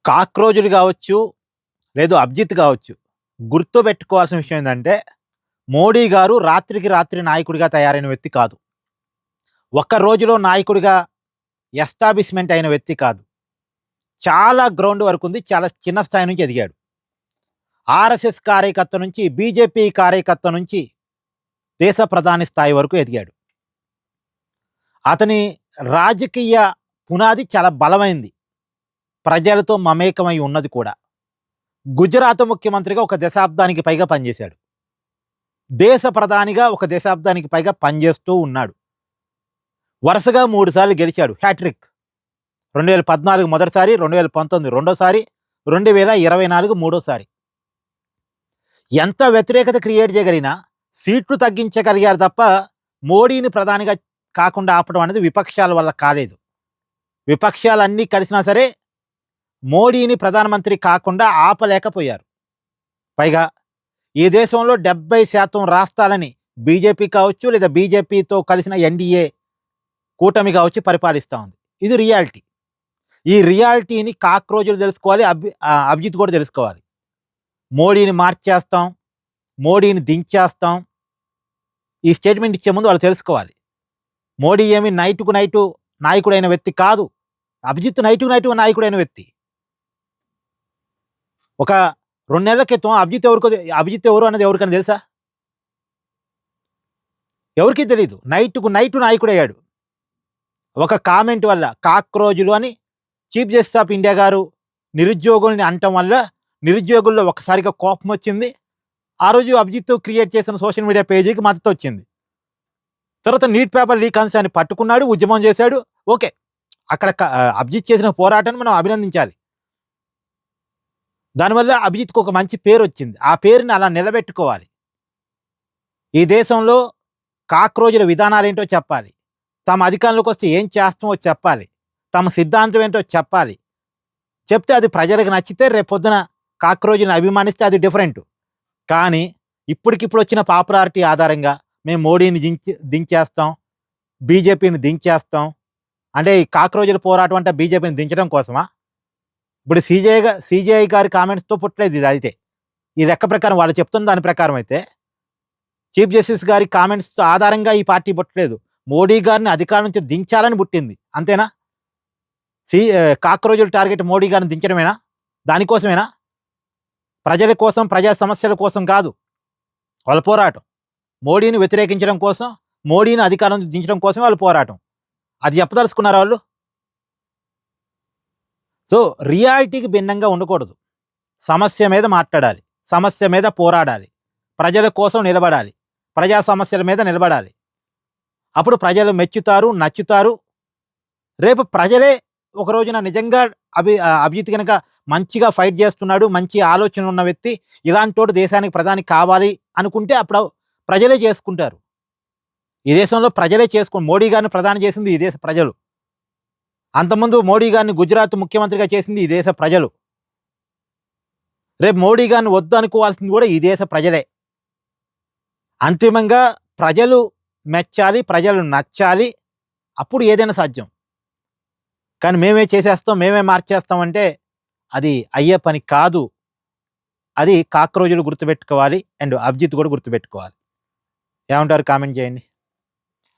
కాక్రోజులు కావచ్చు, లేదు అభిజిత్ కావచ్చు. గుర్తుపెట్టుకోవాల్సిన విషయం ఏందంటే, మోడీ గారు రాత్రికి రాత్రి నాయకుడిగా తయారైన వ్యక్తి కాదు. ఒక్క రోజులో నాయకుడిగా ఎస్టాబ్లిష్మెంట్ అయిన వ్యక్తి కాదు. చాలా గ్రౌండ్ వరకు ఉంది. చాలా చిన్న స్థాయి నుంచి ఎదిగాడు. ఆర్ఎస్ఎస్ కార్యకర్త నుంచి, బీజేపీ కార్యకర్త నుంచి దేశ ప్రధాని స్థాయి వరకు ఎదిగాడు. అతని రాజకీయ పునాది చాలా బలమైంది. ప్రజలతో మమేకమై ఉన్నది కూడా. గుజరాత్ ముఖ్యమంత్రిగా ఒక దశాబ్దానికి పైగా పనిచేశాడు. దేశ ప్రధానిగా ఒక దశాబ్దానికి పైగా పనిచేస్తూ ఉన్నాడు. వరుసగా 3 సార్లు గెలిచాడు. హ్యాట్రిక్. 2014 మొదటిసారి, 2019 రెండోసారి, 2024 మూడోసారి. ఎంత వ్యతిరేకత క్రియేట్ చేయగలిగినా సీట్లు తగ్గించగలిగారు తప్ప మోడీని ప్రధానిగా కాకుండా ఆపడం అనేది విపక్షాల వల్ల కాలేదు. విపక్షాలన్నీ కలిసినా సరే మోడీని ప్రధానమంత్రి కాకుండా ఆపలేకపోయారు. పైగా ఈ దేశంలో 70% రాష్ట్రాలని బీజేపీ కావచ్చు, లేదా బీజేపీతో కలిసిన ఎన్డీఏ కూటమి కావచ్చు పరిపాలిస్తూ ఉంది. ఇది రియాలిటీ. ఈ రియాలిటీని కాక్రోజులు తెలుసుకోవాలి, అభిజిత్ కూడా తెలుసుకోవాలి. మోడీని మార్చేస్తాం, మోడీని దించేస్తాం, ఈ స్టేట్మెంట్ ఇచ్చే ముందు వాళ్ళు తెలుసుకోవాలి. మోడీ ఏమి నైటుకు నైటు నాయకుడైన వ్యక్తి కాదు. అభిజిత్ నైటుకు నైటు నాయకుడైన వ్యక్తి. ఒక 2 నెలల క్రితం అభిజిత్ ఎవరు అన్నది ఎవరికైనా తెలుసా? ఎవరికీ తెలియదు. నైటుకు నైటు నాయకుడయ్యాడు. ఒక కామెంట్ వల్ల, కాక్రోజులు అని చీఫ్ జస్టిస్ ఆఫ్ ఇండియా గారు నిరుద్యోగుల్ని అనటం వల్ల నిరుద్యోగుల్లో ఒకసారిగా కోపం వచ్చింది. ఆ రోజు అభిజిత్ క్రియేట్ చేసిన సోషల్ మీడియా పేజీకి మద్దతు వచ్చింది. తర్వాత నీట్ పేపర్ లీక్ అని పట్టుకున్నాడు, ఉద్యమం చేశాడు. ఓకే, అక్కడ అభిజిత్ చేసిన పోరాటాన్ని మనం అభినందించాలి. దానివల్ల అభిజిత్కు ఒక మంచి పేరు వచ్చింది. ఆ పేరుని అలా నిలబెట్టుకోవాలి. ఈ దేశంలో కాక్రోజుల విధానాలు ఏంటో చెప్పాలి. తమ అధికారంలోకి వస్తే ఏం చేస్తామో చెప్పాలి. తమ సిద్ధాంతం ఏంటో చెప్పాలి. చెప్తే అది ప్రజలకు నచ్చితే రేపొద్దున కాక్రోజులను అభిమానిస్తే అది డిఫరెంట్. కానీ ఇప్పటికిప్పుడు వచ్చిన పాపులారిటీ ఆధారంగా మేము మోడీని దించేస్తాం, బీజేపీని దించేస్తాం అంటే ఈ కాక్రోజుల పోరాటం అంటే బీజేపీని దించడం కోసమా? ఇప్పుడు సిజేఐ గారి కామెంట్స్తో పుట్టలేదు ఇది. అయితే ఈ లెక్క ప్రకారం వాళ్ళు చెప్తున్న దాని ప్రకారం అయితే చీఫ్ జస్టిస్ గారి కామెంట్స్ ఆధారంగా ఈ పార్టీ పుట్టలేదు. మోడీ గారిని అధికారం నుంచి దించాలని పుట్టింది. అంతేనా? కాక్రోజుల టార్గెట్ మోడీ గారిని దించడమేనా? దానికోసమేనా? ప్రజల కోసం, ప్రజా సమస్యల కోసం కాదు వాళ్ళ పోరాటం. మోడీని వ్యతిరేకించడం కోసం, మోడీని అధికారం నుంచి దించడం కోసం వాళ్ళ పోరాటం. అది చెప్పదలుచుకున్నారు వాళ్ళు. సో రియాలిటీకి భిన్నంగా ఉండకూడదు. సమస్య మీద మాట్లాడాలి, సమస్య మీద పోరాడాలి, ప్రజల కోసం నిలబడాలి, ప్రజా సమస్యల మీద నిలబడాలి. అప్పుడు ప్రజలు మెచ్చుతారు, నచ్చుతారు. రేపు ప్రజలే ఒక రోజున నిజంగా అభిజిత్ కనుక మంచిగా ఫైట్ చేస్తున్నాడు, మంచి ఆలోచన ఉన్న వ్యక్తి, ఇలాంటి దేశానికి ప్రధాని కావాలి అనుకుంటే అప్పుడు ప్రజలే చేసుకుంటారు. ఈ దేశంలో ప్రజలే మోడీ గారిని ప్రధాని చేసింది ఈ దేశ ప్రజలు. అంతకుముందు మోడీ గారిని గుజరాత్ ముఖ్యమంత్రిగా చేసింది ఈ దేశ ప్రజలు. రేపు మోడీ గారిని వద్దు అనుకోవాల్సింది కూడా ఈ దేశ ప్రజలే. అంతిమంగా ప్రజలు మెచ్చాలి, ప్రజలు నచ్చాలి, అప్పుడు ఏదైనా సాధ్యం. కానీ మేమే చేసేస్తాం, మేమే మార్చేస్తాం అంటే అది అయ్యే పని కాదు. అది కాక్రోజులు గుర్తుపెట్టుకోవాలి, అండ్ అభిజిత్ కూడా గుర్తుపెట్టుకోవాలి. ఏమంటారు? కామెంట్ చేయండి.